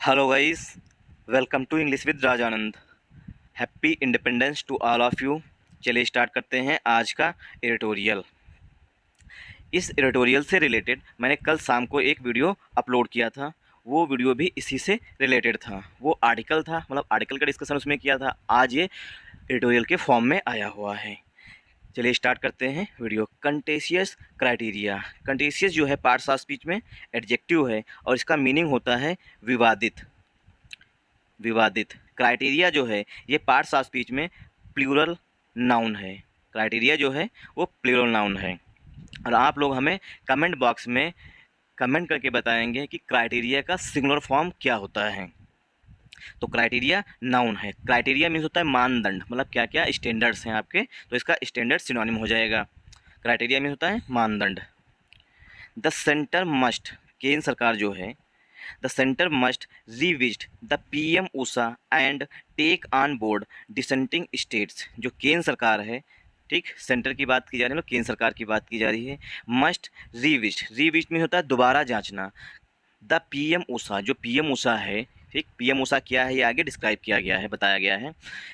Hello guys, welcome to English with Rajanand. Happy independence to all of you. चलिए start करते हैं आज का एडिटोरियल। इस एडिटोरियल से रिलेटेड मैंने कल शाम को एक वीडियो अपलोड किया था। वो वीडियो भी इसी से रिलेटेड था। वो आर्टिकल था, मतलब आर्टिकल का डिस्कशन उसमें किया था। आज ये एडिटोरियल के फॉर्म में आया हुआ है। चलिए स्टार्ट करते हैं वीडियो। कंटेशियस क्राइटेरिया। कंटेशियस जो है पार्ट्स ऑफ स्पीच में एडजेक्टिव है और इसका मीनिंग होता है विवादित। विवादित। क्राइटेरिया जो है ये पार्ट्स ऑफ स्पीच में प्लूरल नाउन है। क्राइटेरिया जो है वो प्लूरल नाउन है। और आप लोग हमें कमेंट बॉक्स में कमेंट करके बताएंगे कि क्राइटेरिया का सिंगुलर फॉर्म क्या होता है। तो क्राइटेरिया नाउन है। क्राइटेरिया मीन्स होता है मानदंड, मतलब क्या क्या स्टैंडर्ड्स हैं आपके, तो इसका स्टैंडर्ड सिनोनिम हो जाएगा। क्राइटेरिया मीन्स होता है मानदंड। द सेंटर मस्ट, केंद्र सरकार जो है, the centre must revisit the PM USHA and take on board dissenting states. जो केंद्र सरकार है, ठीक, सेंटर की बात की जा रही है, केंद्र सरकार की बात की जा रही है। मस्ट रिविजिट, रिविजिट में होता है दोबारा जांचना। द पीएम ऊषा, जो पीएम ऊषा है, ठीक, पीएम ऊषा क्या है ये आगे डिस्क्राइब किया गया है, बताया गया है।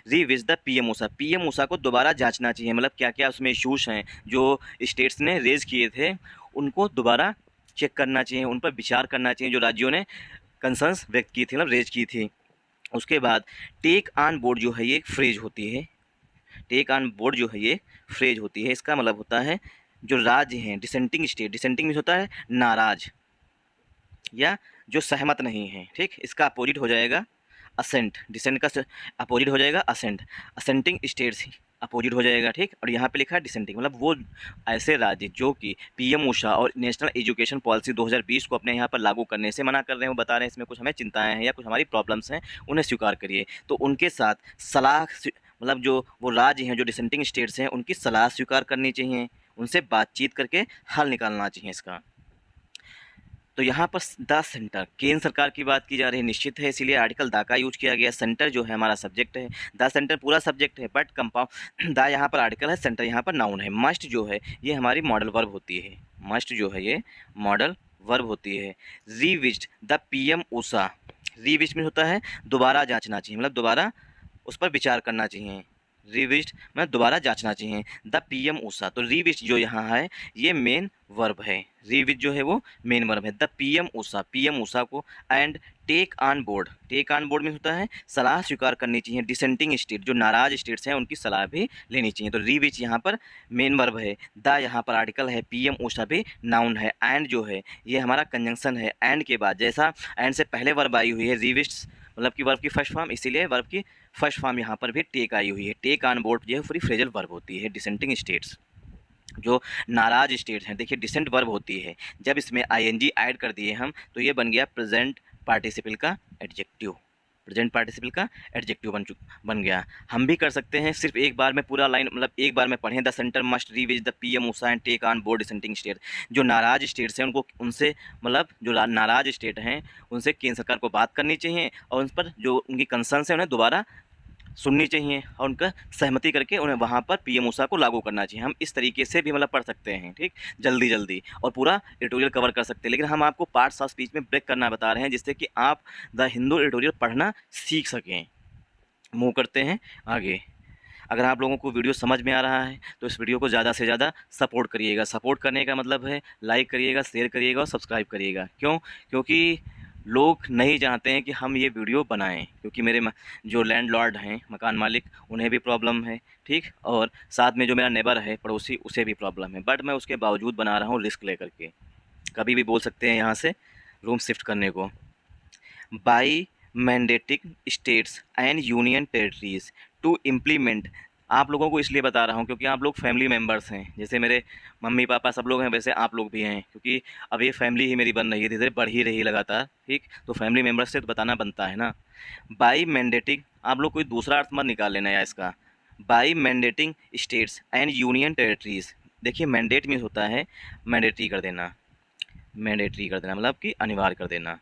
Revise the PM USHA, PM USHA को दोबारा जांचना चाहिए, मतलब क्या क्या उसमें इशूज़ हैं जो स्टेट्स ने रेज किए थे, उनको दोबारा चेक करना चाहिए, उन पर विचार करना चाहिए जो राज्यों ने कंसर्न्स व्यक्त की थी, मतलब रेज की थी। उसके बाद टेक ऑन बोर्ड जो है ये एक फ्रेज होती है। टेक ऑन बोर्ड जो है ये फ्रेज होती है। इसका मतलब होता है जो राज्य हैं, डिसेंटिंग स्टेट, डिसेंटिंग मीन्स होता है नाराज या जो सहमत नहीं है, ठीक, इसका अपोजिट हो जाएगा असेंट। डिसेंट का अपोजिट हो जाएगा असेंट। असेंटिंग स्टेट्स अपोजिट हो जाएगा, ठीक। और यहाँ पे लिखा है डिसेंटिंग, मतलब वो ऐसे राज्य जो कि पीएम ऊषा और नेशनल एजुकेशन पॉलिसी 2020 को अपने यहाँ पर लागू करने से मना कर रहे हैं। वो बता रहे हैं इसमें कुछ हमें चिंताएं हैं या कुछ हमारी प्रॉब्लम्स हैं, उन्हें स्वीकार करिए। तो उनके साथ सलाह, मतलब जो वो राज्य हैं जो डिसेंटिंग स्टेट्स हैं उनकी सलाह स्वीकार करनी चाहिए, उनसे बातचीत करके हल निकालना चाहिए इसका। तो यहाँ पर द सेंटर, केंद्र सरकार की बात की जा रही है, निश्चित है, इसीलिए आर्टिकल दा का यूज किया गया। सेंटर जो है हमारा सब्जेक्ट है, द सेंटर पूरा सब्जेक्ट है, बट कंपाउंड द यहाँ पर आर्टिकल है, सेंटर यहाँ पर नाउन है। मस्ट जो है ये हमारी मॉडल वर्ब होती है। मस्ट जो है ये मॉडल वर्ब होती है। रिविज्ड द पीएम ऊषा, रिविज्ड में होता है दोबारा जांचना चाहिए, मतलब दोबारा उस पर विचार करना चाहिए। रिविज्ड मतलब दोबारा जांचना चाहिए। द पीएम ऊषा, तो रिविज्ड जो यहाँ है ये मेन वर्ब है। रिविज जो है वो मेन वर्ब है। The PM USHA, PM USHA को, and take on board, take on board में होता है सलाह स्वीकार करनी चाहिए। डिसेंटिंग स्टेट, जो नाराज स्टेट्स हैं उनकी सलाह भी लेनी चाहिए। तो रिविज यहाँ पर मेन वर्ब है, द यहाँ पर आर्टिकल है, पीएम ऊषा भी नाउन है, एंड जो है ये हमारा कंजंक्शन है। एंड के बाद जैसा एंड से पहले वर्ब आई हुई है रिविज, मतलब कि वर्ब की फर्स्ट फॉर्म, इसीलिए वर्ब की फर्स्ट फॉर्म यहाँ पर भी टेक आई हुई है। टेक ऑन बोर्ड जो है पूरी फ्रेजल वर्ब होती है। डिसेंटिंग स्टेट्स, जो नाराज स्टेट्स हैं, देखिए डिसेंट वर्ब होती है। जब इसमें आईएनजी ऐड कर दिए हम तो ये बन गया प्रेजेंट पार्टिसिपल का एडजेक्टिव। प्रेजेंट पार्टिसिपल का एडजेक्टिव बन गया। हम भी कर सकते हैं, सिर्फ एक बार में पूरा लाइन, मतलब एक बार में पढ़ें। The centre must revise the PM USHA and take on board dissenting state. जो नाराज स्टेट्स हैं उनको, उनसे मतलब जो नाराज स्टेट हैं उनसे केंद्र सरकार को बात करनी चाहिए और उन पर जो उनकी कंसर्न्स हैं उन्हें दोबारा सुननी चाहिए और उनका सहमति करके उन्हें वहाँ पर पीएम ऊषा को लागू करना चाहिए। हम इस तरीके से भी मतलब पढ़ सकते हैं, ठीक, जल्दी जल्दी, और पूरा एडिटोरियल कवर कर सकते हैं। लेकिन हम आपको पार्ट्स ऑफ स्पीच में ब्रेक करना बता रहे हैं जिससे कि आप द हिंदू एडिटोरियल पढ़ना सीख सकें। मूव करते हैं आगे। अगर आप लोगों को वीडियो समझ में आ रहा है तो इस वीडियो को ज़्यादा से ज़्यादा सपोर्ट करिएगा। सपोर्ट करने का मतलब है लाइक करिएगा, शेयर करिएगा और सब्सक्राइब करिएगा। क्यों? क्योंकि लोग नहीं चाहते हैं कि हम ये वीडियो बनाएं, क्योंकि मेरे जो लैंडलॉर्ड हैं, मकान मालिक, उन्हें भी प्रॉब्लम है, ठीक, और साथ में जो मेरा नेबर है, पड़ोसी, उसे भी प्रॉब्लम है। बट मैं उसके बावजूद बना रहा हूँ रिस्क लेकर के। कभी भी बोल सकते हैं यहाँ से रूम शिफ्ट करने को। By mandating states and union territories to implement. आप लोगों को इसलिए बता रहा हूँ क्योंकि आप लोग फैमिली मेम्बर्स हैं, जैसे मेरे मम्मी पापा सब लोग हैं वैसे आप लोग भी हैं, क्योंकि अब ये फैमिली ही मेरी बन रही है, धीरे धीरे बढ़ ही रही है लगातार, ठीक। तो फैमिली मेम्बर्स से तो बताना बनता है ना। बाई मैंडेटिंग, आप लोग कोई दूसरा अर्थ मत निकाल लेना या इसका। By mandating states and union territories, देखिए मैंडेट मीन्स होता है मैंडेटरी कर देना, मैंडेटरी कर देना मतलब कि अनिवार्य कर देना।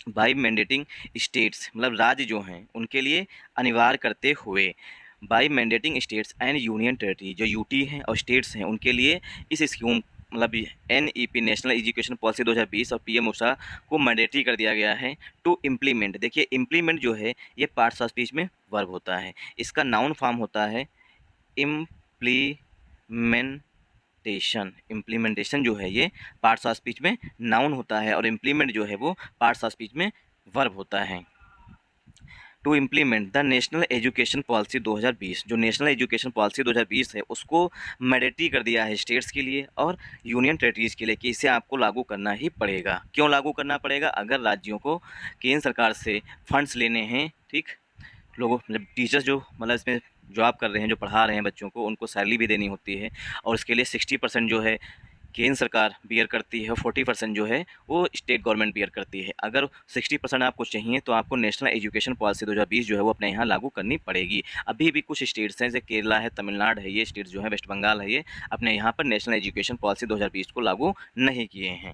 बाई मैंडेटिंग स्टेट्स मतलब राज्य जो हैं उनके लिए अनिवार्य करते हुए। By mandating states and union territory, जो यूटी हैं और स्टेट्स हैं उनके लिए इस स्कीम मतलब NEP नेशनल एजुकेशन पॉलिसी 2020 और PM ऊषा को मैंडेटरी कर दिया गया है टू इम्प्लीमेंट। देखिए इम्प्लीमेंट जो है ये पार्ट्स ऑफ स्पीच में वर्ब होता है, इसका नाउन फॉर्म होता है इम्प्लीमेंटेशन। इम्प्लीमेंटेशन जो है ये पार्ट्स ऑफ स्पीच में नाउन होता है और इम्प्लीमेंट जो है वो पार्ट्स ऑफ स्पीच में वर्ब होता है। To implement the national education policy 2020, जो नेशनल एजुकेशन पॉलिसी 2020 है उसको मैंडेटरी कर दिया है स्टेट्स के लिए और यूनियन टेरिटरीज़ के लिए कि इसे आपको लागू करना ही पड़ेगा। क्यों लागू करना पड़ेगा? अगर राज्यों को केंद्र सरकार से फंड्स लेने हैं, ठीक, लोगों मतलब टीचर्स जो मतलब इसमें जॉब कर रहे हैं, जो पढ़ा रहे हैं बच्चों को, उनको सैलरी भी देनी होती है और इसके लिए 60% जो है केंद्र सरकार बियर करती है, 40% जो है वो स्टेट गवर्नमेंट बियर करती है। अगर 60% आपको चाहिए तो आपको नेशनल एजुकेशन पॉलिसी 2020 जो है वो अपने यहाँ लागू करनी पड़ेगी। अभी भी कुछ स्टेट्स हैं जैसे केरला है, तमिलनाडु है, ये स्टेट्स जो है, वेस्ट बंगाल है, ये अपने यहाँ पर नेशनल एजुकेशन पॉलिसी 2020 को लागू नहीं किए हैं।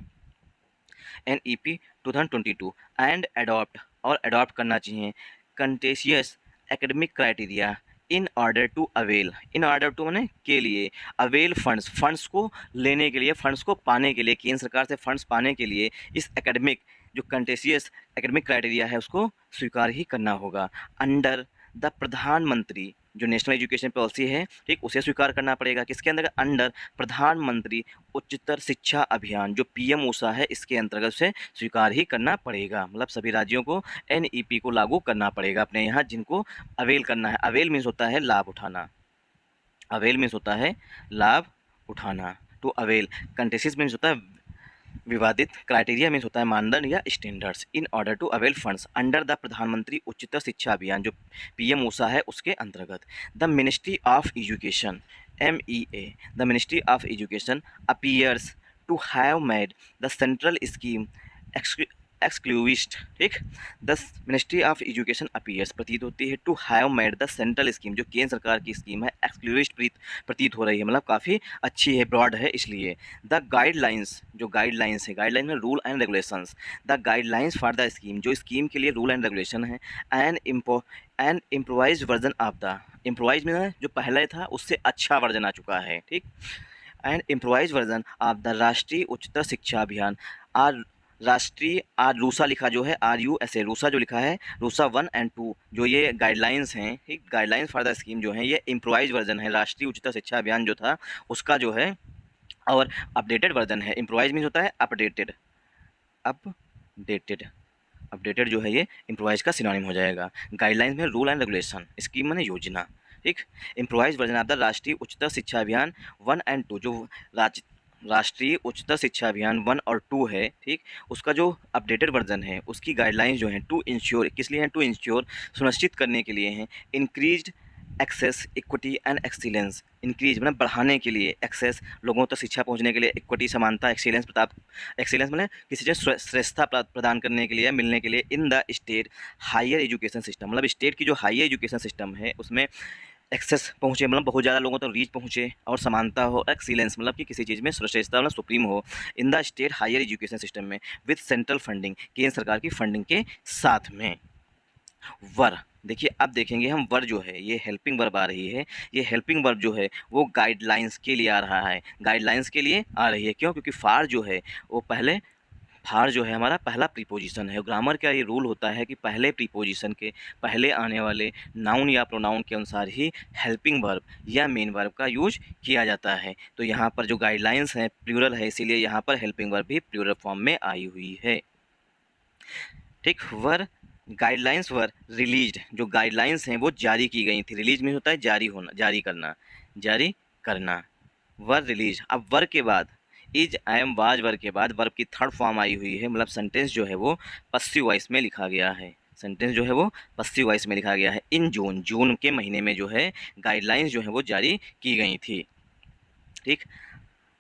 NEP 2022 एंड अडॉप्ट करना चाहिए contentious academic criteria in order to avail. In order to माने के लिए, अवेल फंड्स को लेने के लिए, फंड्स को पाने के लिए, केंद्र सरकार से फंड्स पाने के लिए इस एकेडमिक जो कंटेशियस एकेडमिक क्राइटेरिया है उसको स्वीकार ही करना होगा। अंडर द प्रधानमंत्री जो नेशनल एजुकेशन पॉलिसी है, ठीक, उसे स्वीकार करना पड़ेगा। किसके अंदर? अंडर प्रधानमंत्री उच्चतर शिक्षा अभियान जो PM ऊषा है इसके अंतर्गत से स्वीकार ही करना पड़ेगा। मतलब सभी राज्यों को NEP को लागू करना पड़ेगा अपने यहाँ, जिनको अवेल करना है। अवेल मीन्स होता है लाभ उठाना, अवेल मीन्स होता है लाभ उठाना। टू अवेल कंटेसिस मीन्स होता है विवादित, क्राइटेरिया मीन्स होता है मानदंड या standards. In order to avail funds under the Pradhan Mantri Uchchatar शिक्षा अभियान जो PM ऊषा है उसके अंतर्गत। The ministry of education MEA, the ministry of education appears to have made the central scheme exclusive, ठीक, the ministry of education appears प्रतीत होती है to have made the central scheme जो केंद्र सरकार की स्कीम है एक्सक्लूसिव प्रतीत हो रही है, मतलब काफ़ी अच्छी है, ब्रॉड है इसलिए। द गाइडलाइंस जो गाइडलाइंस है, गाइडलाइन में rule and regulations, the guidelines for the scheme जो स्कीम के लिए रूल एंड रेगुलेशन है। And improvise version of the, improvise में जो पहले था उससे अच्छा वर्जन आ चुका है, ठीक, and improvise version of the राष्ट्रीय उच्चतर शिक्षा अभियान। आर राष्ट्रीय रूसा लिखा जो है RUSA, रूसा जो लिखा है, रूसा 1 और 2 जो ये गाइडलाइंस हैं, ठीक, गाइडलाइंस फॉर द स्कीम जो है ये इम्प्रोवाइज वर्जन है, राष्ट्रीय उच्चतर शिक्षा अभियान जो था उसका जो है, और अपडेटेड वर्जन है। इम्प्रोवाइज मीन्स होता है अपडेटेड, अपडेटेड जो है ये इम्प्रोवाइज का सिनोनिम हो जाएगा। गाइडलाइंस में रूल एंड रेगुलेशन, स्कीम माने योजना, ठीक। इम्प्रोवाइज वर्जन ऑफ द राष्ट्रीय उच्चतर शिक्षा अभियान 1 और 2 जो राष्ट्रीय उच्चतर शिक्षा अभियान 1 और 2 है, ठीक, उसका जो अपडेटेड वर्जन है उसकी गाइडलाइंस जो हैं टू इंश्योर, किस लिए हैं? टू इंश्योर सुनिश्चित करने के लिए हैं increased access equity and excellence. Increase मतलब बढ़ाने के लिए, एक्सेस लोगों तक शिक्षा पहुंचने के लिए, इक्विटी समानता, एक्सीलेंस एक्सीलेंस मतलब किसी चीज़ श्रेष्ठता प्रदान करने के लिए, मिलने के लिए in the state higher education system, मतलब स्टेट की जो हायर एजुकेशन सिस्टम है उसमें एक्सेस पहुँचे, मतलब बहुत ज़्यादा लोगों तक रीच पहुँचे, और समानता हो, एक्सीलेंस मतलब कि किसी चीज़ में श्रेष्ठता मतलब सुप्रीम हो in the state higher education system में विद सेंट्रल फंडिंग, केंद्र सरकार की फंडिंग के साथ में। वर देखिए, अब देखेंगे हम वर जो है ये हेल्पिंग वर्ब आ रही है, ये हेल्पिंग वर्ब जो है वो गाइडलाइंस के लिए आ रहा है, गाइडलाइंस के लिए आ रही है। क्यों? क्योंकि फार जो है वो पहले, फार जो है हमारा पहला प्रीपोजिशन है। ग्रामर का ये रूल होता है कि पहले प्रीपोजिशन के पहले आने वाले नाउन या प्रोनाउन के अनुसार ही हेल्पिंग वर्ब या मेन वर्ब का यूज किया जाता है। तो यहाँ पर जो गाइडलाइंस है प्लूरल है, इसीलिए यहाँ पर हेल्पिंग वर्ब भी प्लूरल फॉर्म में आई हुई है, ठीक। वर गाइडलाइंस वर रिलीज्ड, जो गाइडलाइंस हैं वो जारी की गई थी। रिलीज में होता है जारी होना, जारी करना, जारी करना। वर रिलीज, अब वर के बाद इज एम वाज वर्ब के बाद वर्ब की थर्ड फॉर्म आई हुई है, मतलब सेंटेंस जो है वो पसिव वॉइस में लिखा गया है, सेंटेंस जो है वो पसिव वॉइस में लिखा गया है। इन जून, जून के महीने में जो है गाइडलाइंस जो है वो जारी की गई थी, ठीक।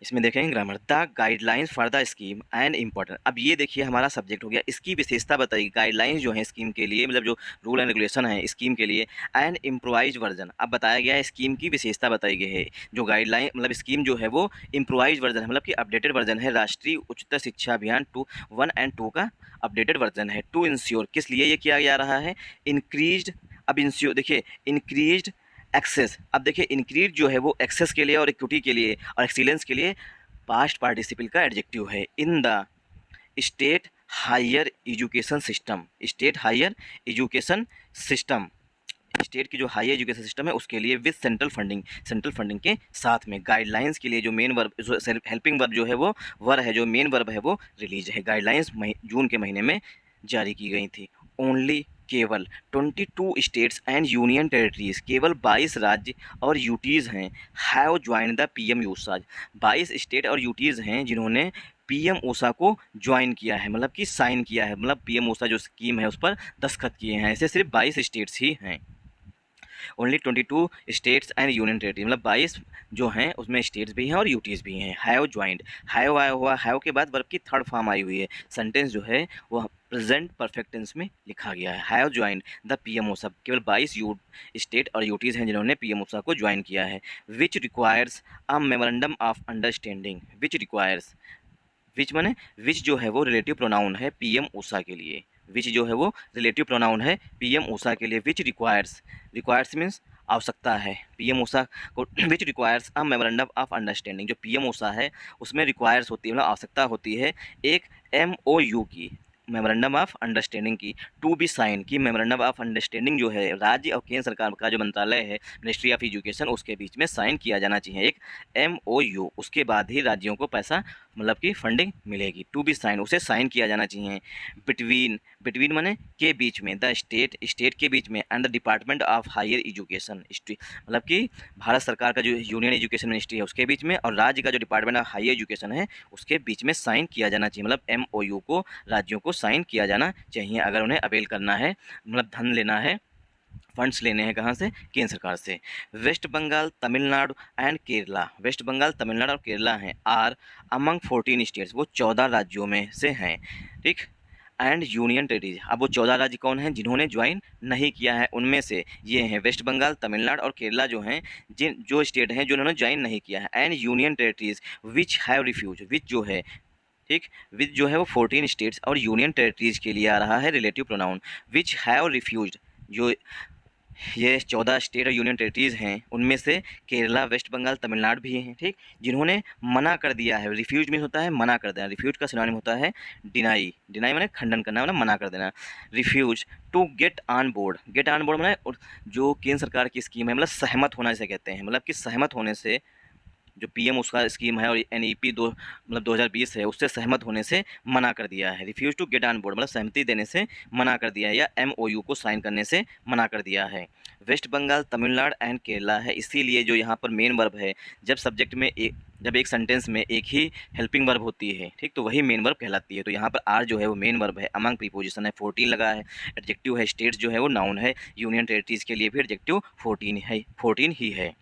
इसमें देखेंगे grammar, the guidelines for the scheme and important. अब ये देखिए हमारा सब्जेक्ट हो गया, इसकी विशेषता बताइए। गाइडलाइंस जो है स्कीम के लिए, मतलब जो रूल एंड रेगुलेशन है स्कीम के लिए, एंड इम्प्रोवाइज वर्जन, अब बताया गया है स्कीम की विशेषता बताई गई है। जो गाइडलाइन मतलब स्कीम जो है वो इम्प्रोवाइज वर्जन है, मतलब कि अपडेटेड वर्जन है, राष्ट्रीय उच्चतर शिक्षा अभियान 1 और 2 का अपडेटेड वर्जन है। टू इंश्योर, किस लिए ये किया जा रहा है? इंक्रीज्ड, अब इंश्योर देखिए इंक्रीज्ड एक्सेस, अब देखिए इंक्रीज जो है वो एक्सेस के लिए और इक्विटी के लिए और एक्सीलेंस के लिए पास्ट पार्टिसिपल का एडजेक्टिव है। In the state higher education system, state higher education system, state की जो हाई एजुकेशन सिस्टम है उसके लिए विद सेंट्रल फंडिंग के साथ में गाइडलाइंस के लिए जो मेन वर्ब, हेल्पिंग वर्ब जो है वो है, जो मेन वर्ब है वो रिलीज है। गाइडलाइंस जून के महीने में जारी की गई थी। ओनली केवल 22 स्टेट्स एंड यूनियन टेरिटरीज, केवल 22 राज्य और यूटीज़ हैं, have join the PM USHAs. 22 state और यूटीज़ हैं जिन्होंने पीएम ऊषा को ज्वाइन किया है, मतलब कि साइन किया है, मतलब पीएम ऊषा जो स्कीम है उस पर दस्तखत किए हैं। ऐसे सिर्फ 22 स्टेट्स ही हैं। Only 22 states and union territory, मतलब 22 जो हैं उसमें स्टेट्स भी हैं और यूटीज़ भी हैं। हैव ज्वाइंड, हैव आया हुआ, हैव के बाद वर्ब की थर्ड फॉर्म आई हुई है। सेंटेंस जो है वो प्रेजेंट परफेक्ट टेंस में लिखा गया है। Have joined the PM Usha, केवल 22 स्टेट और यूटीज़ हैं जिन्होंने पीएम ऊषा को ज्वाइन किया है। Which requires a memorandum of understanding, which requires, which माने विच जो है वो रिलेटिव प्रोनाउन है पीएम ऊषा के लिए, विच जो है वो रिलेटिव प्रोनाउन है पीएम ऊषा के लिए। विच रिक्वायर्स, रिक्वायर्स मीन्स आवश्यकता है पीएम ऊषा को। विच requires a memorandum of understanding, जो पीएम ऊषा है उसमें रिक्वायर्स होती है, मतलब आवश्यकता होती है एक MOU की, मेमोरेंडम ऑफ अंडरस्टैंडिंग की, टू बी साइन की। मेमोरेंडम ऑफ अंडरस्टैंडिंग जो है राज्य और केंद्र सरकार का जो मंत्रालय है, मिनिस्ट्री ऑफ एजुकेशन, उसके बीच में साइन किया जाना चाहिए एक MOU। उसके बाद ही राज्यों को पैसा, मतलब कि फंडिंग मिलेगी। टू बी साइन, उसे साइन किया जाना चाहिए। बिटवीन, बिटवीन माने के बीच में, द स्टेट, स्टेट के बीच में, and the department of higher education, मतलब कि भारत सरकार का जो यूनियन एजुकेशन मिनिस्ट्री है उसके बीच में और राज्य का जो डिपार्टमेंट ऑफ हायर एजुकेशन है उसके बीच में साइन किया जाना चाहिए। मतलब MOU को राज्यों को साइन किया जाना चाहिए अगर उन्हें अवेल करना है, मतलब धन लेना है, फंड्स लेने हैं। कहाँ से? केंद्र सरकार से। वेस्ट बंगाल, तमिलनाडु एंड केरला, वेस्ट बंगाल, तमिलनाडु और केरला हैं, आर अमंग 14 स्टेट्स, वो 14 राज्यों में से हैं, ठीक। एंड यूनियन टेरिटरीज, अब वो 14 राज्य कौन हैं जिन्होंने ज्वाइन नहीं किया है, उनमें से ये हैं वेस्ट बंगाल, तमिलनाडु और केरला जो हैं, जिन जो स्टेट हैं जो उन्होंने ज्वाइन नहीं किया है। And union territories which have refuse, which जो है, ठीक, विच जो है वो 14 स्टेट्स और यूनियन टेरिटरीज के लिए आ रहा है relative pronoun. Which have refuse, जो ये 14 स्टेट और यूनियन टेरिटरीज हैं उनमें से केरला, वेस्ट बंगाल, तमिलनाडु भी हैं, ठीक, जिन्होंने मना कर दिया है। रिफ्यूज मीन होता है मना कर देना, रिफ्यूज का सिनोनिम होता है डिनाई, डिनाई माने खंडन करना, मतलब मना कर देना। Refuse to get on board, get on board माने जो केंद्र सरकार की स्कीम है, मतलब सहमत होना जिसे कहते हैं, मतलब कि सहमत होने से, जो पीएम उसका स्कीम है और NEP दो मतलब 2020 है उससे सहमत होने से मना कर दिया है। Refuse to get on board मतलब सहमति देने से मना कर दिया है, या MOU को साइन करने से मना कर दिया है। वेस्ट बंगाल, तमिलनाडु एंड केरला है, इसीलिए जो यहाँ पर मेन वर्ब है, जब सब्जेक्ट में जब एक सेंटेंस में एक ही हेल्पिंग वर्ब होती है, ठीक, तो वही मेन वर्ब कहलाती है। तो यहाँ पर आर जो है वो मेन वर्ब है, अमंग प्रीपोजिशन है, 14 लगा है। एडजेक्टिव है, स्टेट्स जो है वो नाउन है, यूनियन टेरिटरीज के लिए भी एडजेक्टिव 14 है, 14 ही है।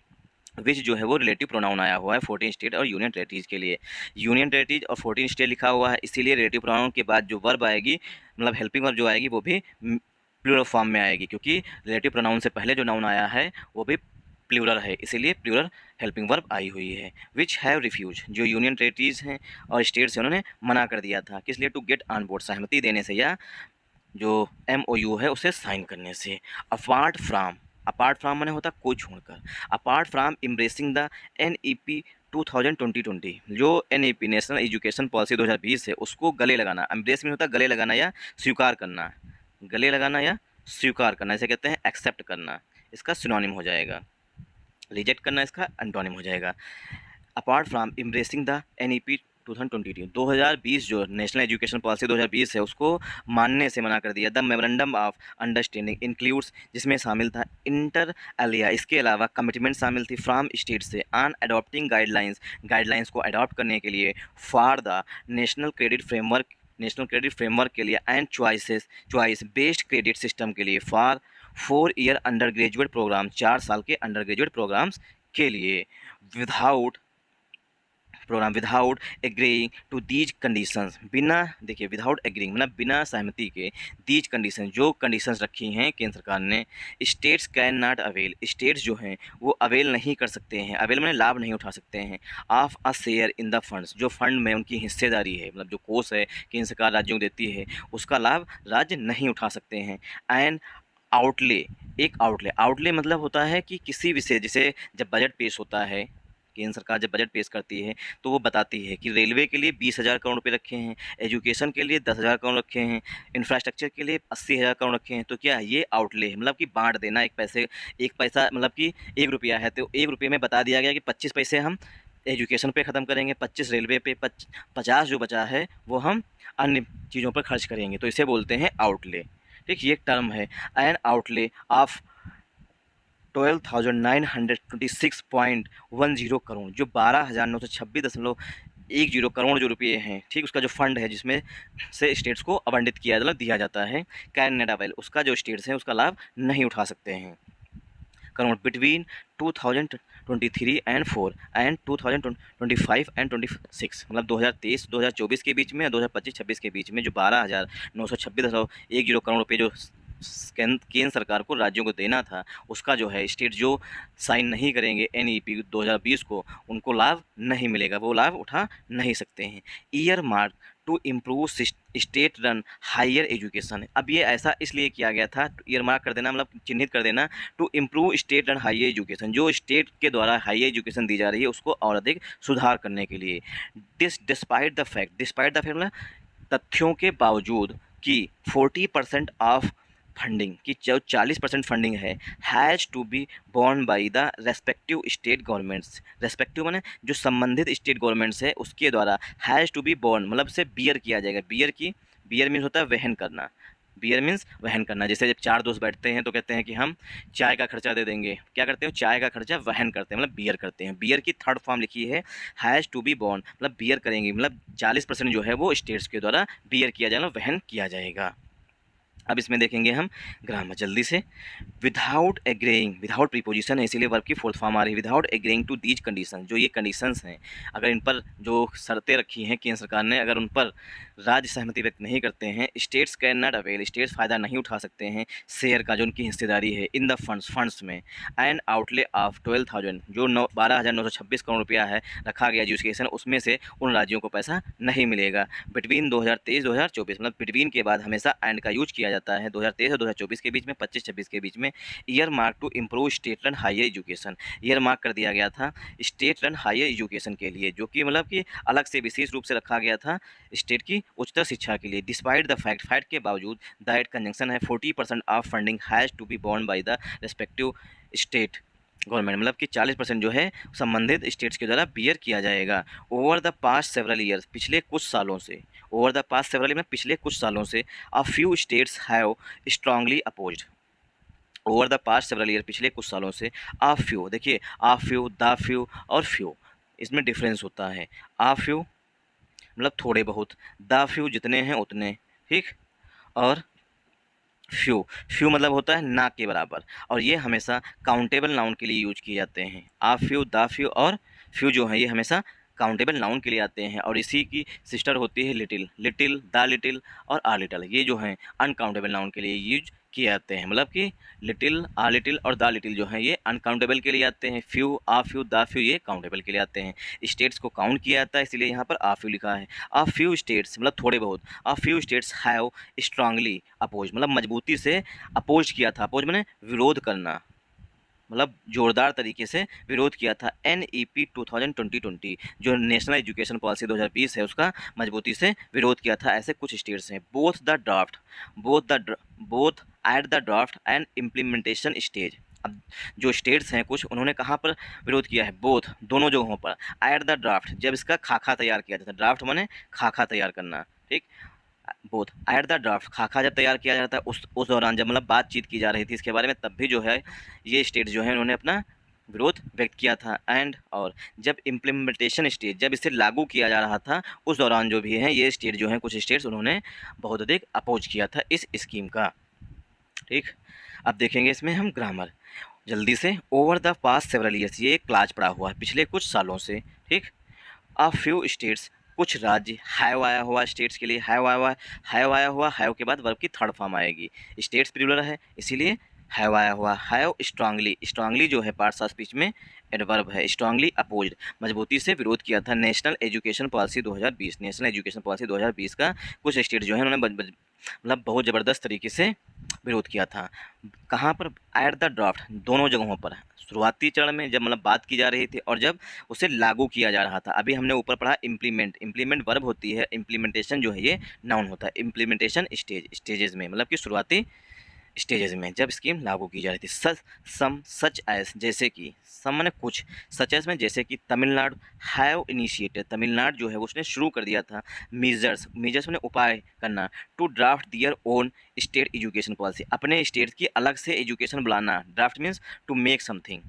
विच जो है वो रिलेटिव प्रोनाउन आया हुआ है 14 स्टेट और यूनियन टेरिटरीज के लिए। यूनियन टेरिटरीज और 14 स्टेट लिखा हुआ है, इसीलिए रिलेटिव प्रोनाउन के बाद जो वर्ब आएगी, मतलब हेल्पिंग वर्ब जो आएगी वो भी प्लूरल फॉर्म में आएगी, क्योंकि रिलेटिव प्रोनाउन से पहले जो नाउन आया है वो भी प्लूरल है, इसीलिए प्लूरल हेल्पिंग वर्ब आई हुई है। विच हैव रिफ्यूज, जो यूनियन टेरिटरीज हैं और स्टेट्स हैं उन्होंने मना कर दिया था, किस लिए? टू गेट ऑन बोर्ड, सहमति देने से या जो MOU है उसे साइन करने से। अपार्ट फ्राम, अपार्ट फ्राम माने होता कोई छोड़कर। Apart from embracing the NEP 2020, जो NEP नेशनल एजुकेशन पॉलिसी 2020 है उसको गले लगाना। एम्ब्रेस में होता गले लगाना या स्वीकार करना, गले लगाना या स्वीकार करना, इसे कहते हैं एक्सेप्ट करना, इसका सिनोनिम हो जाएगा। रिजेक्ट करना इसका एंटोनिम हो जाएगा। Apart from embracing the NEP 2020 जो नेशनल एजुकेशन पॉलिसी 2020 है उसको मानने से मना कर दिया। The memorandum of understanding includes, जिसमें शामिल था इंटर एलिया, इसके अलावा कमिटमेंट शामिल थी फ्रॉम स्टेट से ऑन अडॉप्टिंग गाइडलाइंस, गाइडलाइंस को अडॉप्ट करने के लिए, for the national credit framework, national credit framework के लिए, and choice based credit system के लिए, for 4 year undergraduate program, 4 साल के अंडर ग्रेजुएट प्रोग्राम्स के लिए। Without agreeing to these conditions, बिना, देखिए विदाउट एग्रीइंग मतलब बिना सहमति के, दीज कंडीशन जो कंडीशंस रखी हैं केंद्र सरकार ने, states can not avail, states जो हैं वो अवेल नहीं कर सकते हैं, अवेल में लाभ नहीं उठा सकते हैं, of a share in the funds, जो फंड में उनकी हिस्सेदारी है, मतलब जो कोष है केंद्र सरकार राज्यों को देती है उसका लाभ राज्य नहीं उठा सकते हैं। एंड आउटले, एक आउटले मतलब होता है कि किसी विषय, जैसे जब बजट पेश होता है केंद्र सरकार जब बजट पेश करती है तो वो बताती है कि रेलवे के लिए 20,000 करोड़ रुपये रखे हैं, एजुकेशन के लिए 10,000 करोड़ रखे हैं, इंफ्रास्ट्रक्चर के लिए 80,000 करोड़ रखे हैं। तो क्या ये आउटले मतलब कि बांट देना, एक पैसा मतलब कि 1 रुपया है तो 1 रुपये में बता दिया गया कि 25 पैसे हम एजुकेशन पे ख़त्म करेंगे, 25 रेलवे पे, 50 जो बचा है वो हम अन्य चीज़ों पर खर्च करेंगे। तो इसे बोलते हैं आउटले। ठीक, ये एक टर्म है। एन आउटले ऑफ 12,926.10 करोड़, जो 12,926.10 करोड़ जो रुपये हैं, ठीक, उसका जो फंड है जिसमें से स्टेट्स को आवंटित किया मतलब दिया जाता है, कैन नॉट अवेल, उसका जो स्टेट्स हैं उसका लाभ नहीं उठा सकते हैं। Crore between 2023 and 4 and 2025 and 26, मतलब 2023-2024 के बीच में और 2025-26 के बीच में जो 12,926.10 करोड़ रुपये जो केंद्र सरकार को राज्यों को देना था, उसका जो है स्टेट जो साइन नहीं करेंगे NEP 2020 को, उनको लाभ नहीं मिलेगा, वो लाभ उठा नहीं सकते हैं। Earmark to improve state run higher education, अब ये ऐसा इसलिए किया गया था, ईयर मार्क कर देना मतलब चिन्हित कर देना, to improve state run higher education, जो स्टेट के द्वारा हायर एजुकेशन दी जा रही है उसको और अधिक सुधार करने के लिए। डिस्पाइट द फैक्ट मतलब तथ्यों के बावजूद कि 40% ऑफ फंडिंग की जो 40% फंडिंग है has to be borne by the respective state governments, respective माने जो संबंधित स्टेट गवर्नमेंट्स है उसके द्वारा, हैज़ टू बी बोर्न मतलब से बियर किया जाएगा। बियर मीन्स होता है वहन करना, बियर मीन्स वहन करना। जैसे जब 4 दोस्त बैठते हैं तो कहते हैं कि हम चाय का खर्चा दे देंगे, क्या करते हैं, चाय का खर्चा वहन करते हैं, मतलब बियर करते हैं। बियर की थर्ड फॉर्म लिखी है हैज़ टू बी बोर्न, मतलब बियर करेंगे, मतलब 40% जो है वो स्टेट्स के द्वारा बियर किया जाएगा, वहन किया जाएगा। अब इसमें देखेंगे हम ग्रामर जल्दी से। विदाउट एग्रीइंग, विदाउट प्रीपोजिशन है इसीलिए वर्ब की फोर्थ फॉर्म आ रही है। Without agreeing to these condition, जो ये कंडीशंस हैं, अगर इन पर जो शर्तें रखी हैं केंद्र सरकार ने, अगर उन पर राज्य सहमति व्यक्त नहीं करते हैं, states can not avail, states फ़ायदा नहीं उठा सकते हैं शेयर का, जो उनकी हिस्सेदारी है इन द फंड्स में। एंड आउटले ऑफ 12,000, जो 12,926 करोड़ रुपया है रखा गया एजुकेशन, उसमें से उन राज्यों को पैसा नहीं मिलेगा। बिटवीन 2023-2024, मतलब बिटवीन के बाद हमेशा एंड का यूज किया जाता है 2023 और 2024 के बीच में, 25-26 के बीच में। Earmark to improve state run higher education, earmark कर दिया गया था स्टेट रन हायर एजुकेशन के लिए, जो कि मतलब कि अलग से विशेष रूप से रखा गया था स्टेट की उच्चतर शिक्षा के लिए। डिस्पाइट द फैक्ट के बावजूद, दैट कंजंक्शन है 40% of funding has to be borne by the respective state government, मतलब कि 40% जो है संबंधित स्टेट्स के द्वारा बियर किया जाएगा। Over the past several years, पिछले कुछ सालों से, ओवर द पास्ट सेवरल में पिछले कुछ सालों से, a few states have strongly opposed, over the past several year, पिछले कुछ सालों से, आ फ्यू, देखिए आ फ्यू, द फ्यू और फ्यू, इसमें डिफरेंस होता है। आ फ्यू मतलब थोड़े बहुत, द फ्यू जितने हैं उतने, ठीक, और फ्यू मतलब होता है ना के बराबर, और ये हमेशा काउंटेबल नाउन के लिए यूज किए जाते हैं। आ फ्यू, द फ्यू और फ्यू जो है ये हमेशा काउंटेबल नाउन के लिए आते हैं, और इसी की सिस्टर होती है लिटिल, द लिटिल और आ लिटिल, ये जो हैं अनकाउंटेबल नाउन के लिए यूज किए जाते हैं, मतलब कि लिटिल, आ लिटिल और द लिटिल जो है ये अनकाउंटेबल के लिए आते हैं। Few, uh few, the few ये काउंटेबल के लिए आते हैं। स्टेट्स को काउंट किया जाता है इसलिए यहाँ पर आ फ्यू लिखा है। आ फ्यू स्टेट्स मतलब थोड़े बहुत, a few states have strongly oppose, मतलब मजबूती से अपोज किया था, अपोज मैंने विरोध करना, मतलब जोरदार तरीके से विरोध किया था NEP 2020, जो नेशनल एजुकेशन पॉलिसी 2020 है उसका मजबूती से विरोध किया था। ऐसे कुछ स्टेट्स हैं। Both at the draft and implementation stage, अब जो स्टेट्स हैं कुछ, उन्होंने कहाँ पर विरोध किया है, बोथ दोनों जगहों पर। एट द ड्राफ्ट जब इसका खाका तैयार किया जाता है, ड्राफ्ट माने खाका तैयार करना, ठीक, बोथ एट द ड्राफ्ट, खाका जब तैयार किया जाता है उस दौरान जब मतलब बातचीत की जा रही थी इसके बारे में, तब भी जो है ये स्टेट जो है उन्होंने अपना विरोध व्यक्त किया था। एंड और जब इम्प्लीमेंटेशन स्टेज, जब इसे लागू किया जा रहा था उस दौरान जो भी हैं ये स्टेट जो हैं, कुछ स्टेट्स उन्होंने बहुत अधिक अपोज किया था इस स्कीम का, ठीक। अब देखेंगे इसमें हम ग्रामर जल्दी से। Over the past several years, ये क्लास पड़ा हुआ है पिछले कुछ सालों से, ठीक। अ फ्यू स्टेट्स, कुछ राज्य, हैव आया हुआ स्टेट्स के लिए, हैव आया हुआ, हैव के बाद वर्ब की थर्ड फॉर्म आएगी, स्टेट्स प्लूरल है इसीलिए हैव आया हुआ। हैव स्ट्रांगली जो है पार्ट्स ऑफ स्पीच में एडवर्ब है। स्ट्रांगली अपोज्ड, मजबूती से विरोध किया था national education policy 2020, national education policy 2020 का कुछ स्टेट जो है उन्होंने मतलब बहुत ज़बरदस्त तरीके से विरोध किया था। कहाँ पर? एट द ड्राफ्ट, दोनों जगहों पर, शुरुआती चरण में जब मतलब बात की जा रही थी और जब उसे लागू किया जा रहा था। अभी हमने ऊपर पढ़ा इम्प्लीमेंट, इम्प्लीमेंट वर्ब होती है, इम्प्लीमेंटेशन जो है ये नाउन होता है। इम्प्लीमेंटेशन स्टेजेस में, मतलब कि शुरुआती स्टेजेस में जब स्कीम लागू की जा रही थी। सम सच एज, जैसे कि, सम माने कुछ, सच एज में जैसे कि तमिलनाडु हैव इनिशिएटेड, तमिलनाडु जो है उसने शुरू कर दिया था मेजर्स, मेजर्स माने उपाय करना, to draft their own state education policy, अपने स्टेट की अलग से एजुकेशन बुलाना। Draft means to make something.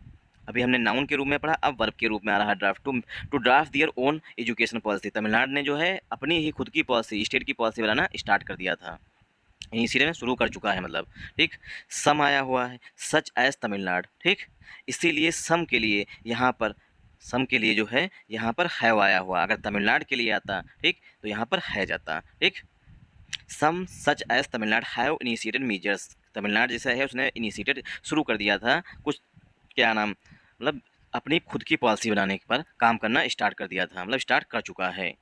अभी हमने नाउन के रूप में पढ़ा, अब वर्ब के रूप में आ रहा है draft. To draft their own education policy, Tamil Nadu ने जो है अपनी ही खुद की पॉलिसी, स्टेट की पॉलिसी बनाना स्टार्ट कर दिया था, इनिशिएटिव शुरू कर चुका है मतलब। ठीक, सम आया हुआ है, सच एज तमिलनाडु। ठीक, इसीलिए सम के लिए यहाँ पर, सम के लिए जो है यहाँ पर हैव आया हुआ। अगर तमिलनाडु के लिए आता, ठीक, तो यहाँ पर है जाता। ठीक, some such as Tamil Nadu have initiated measures, Tamil Nadu जैसा है उसने इनिशिएटेड शुरू कर दिया था कुछ, क्या नाम, मतलब अपनी खुद की पॉलिसी बनाने पर काम करना स्टार्ट कर दिया था, मतलब स्टार्ट कर चुका है।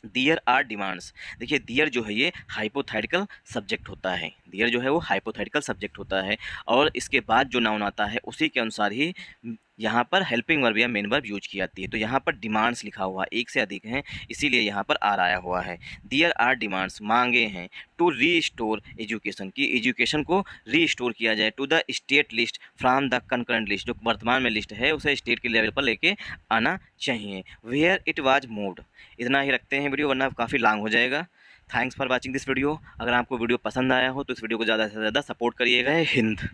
दियर आर डिमांड्स, देखिए दियर जो है ये हाइपोथेटिकल सब्जेक्ट होता है, दियर जो है वो हाइपोथेटिकल सब्जेक्ट होता है, और इसके बाद जो नाउन आता है उसी के अनुसार ही यहाँ पर हेल्पिंग वर्ब या मेन वर्ब यूज की जाती है। तो यहाँ पर डिमांड्स लिखा हुआ एक से अधिक हैं, इसीलिए यहाँ पर आर आया हुआ है। दियर आर डिमांड्स, मांगे हैं, टू रीस्टोर एजुकेशन, की एजुकेशन को रीस्टोर किया जाए, to the state list from the concurrent list, जो वर्तमान में लिस्ट है उसे स्टेट के लेवल पर लेके आना चाहिए। Where it was moved. इतना ही रखते हैं वीडियो, वरना काफ़ी लॉन्ग हो जाएगा। Thanks for watching this video. अगर आपको वीडियो पसंद आया हो तो इस वीडियो को ज़्यादा से ज़्यादा सपोर्ट करिएगा। हिंद।